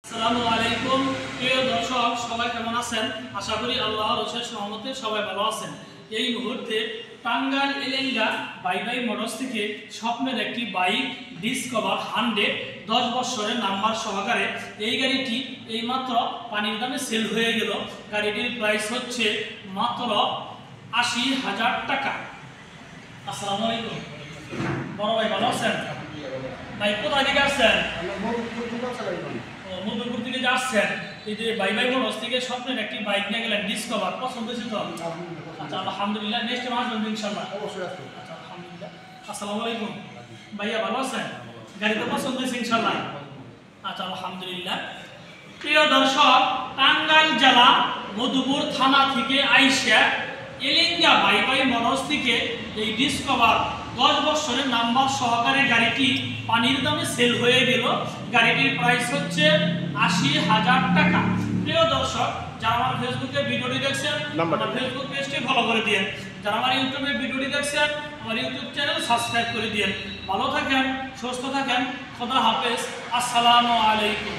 আসসালামু আলাইকুম প্রিয় দর্শক, সবাই কেমন আছেন? আশা করি আল্লাহর অশেষ রহমতে সবাই ভালো আছেন। এই মুহূর্তে Tangail Elenga bye bye motors থেকে স্বপ্নের একটি বাইক ডিসকভার 100 10 বছরের নাম্বার সহকারে এই গাড়িটি এইমাত্র পানির দামে সেল হয়ে গেল। গাড়িটির প্রাইস হচ্ছে মাত্র 80,000 টাকা। আসসালামু আলাইকুম বড় ভাই, ভালো আছেন? ভাই কোথা থেকে আসছেন? মধুপুর থেকে আসছেন। এই যে বাই বাই মোটরস থেকে স্বপ্নের একটি বাইক নিয়ে গেলেন ডিসকভার, পছন্দ হয়েছে তো? আচ্ছা আলহামদুলিল্লাহ, নেক্সট টাইম আসবেন ইনশাআল্লাহ। অবশ্যই আসবেন। আচ্ছা আলহামদুলিল্লাহ। আসসালামু আলাইকুম ভাইয়া, ভালো আছেন? গাড়িতে পছন্দ হয়েছে ইনশাআল্লাহ? আচ্ছা আলহামদুলিল্লাহ। প্রিয় দর্শক, টাঙ্গাইল জেলা মধুপুর থানা থেকে আইসা এলেঙ্গা বাই বাই মোটরস থেকে এই ডিসকভার 10 বছরের নাম্বার সহকারে গাড়িটি পানির দামে সেল হয়ে গেল। গাড়িটির প্রাইস হচ্ছে 80,000 টাকা। প্রিয় দর্শক, যারা আমার ফেসবুকে ভিডিওটি দেখছেন আমার ফেসবুক পেজটি ফলো করে দিন। যারা আমার ইউটিউবে ভিডিওটি দেখছেন আমার ইউটিউব চ্যানেল সাবস্ক্রাইব করে দিন। ভালো থাকেন, সুস্থ থাকেন, খোদা হাফেজ, আসসালামু আলাইকুম।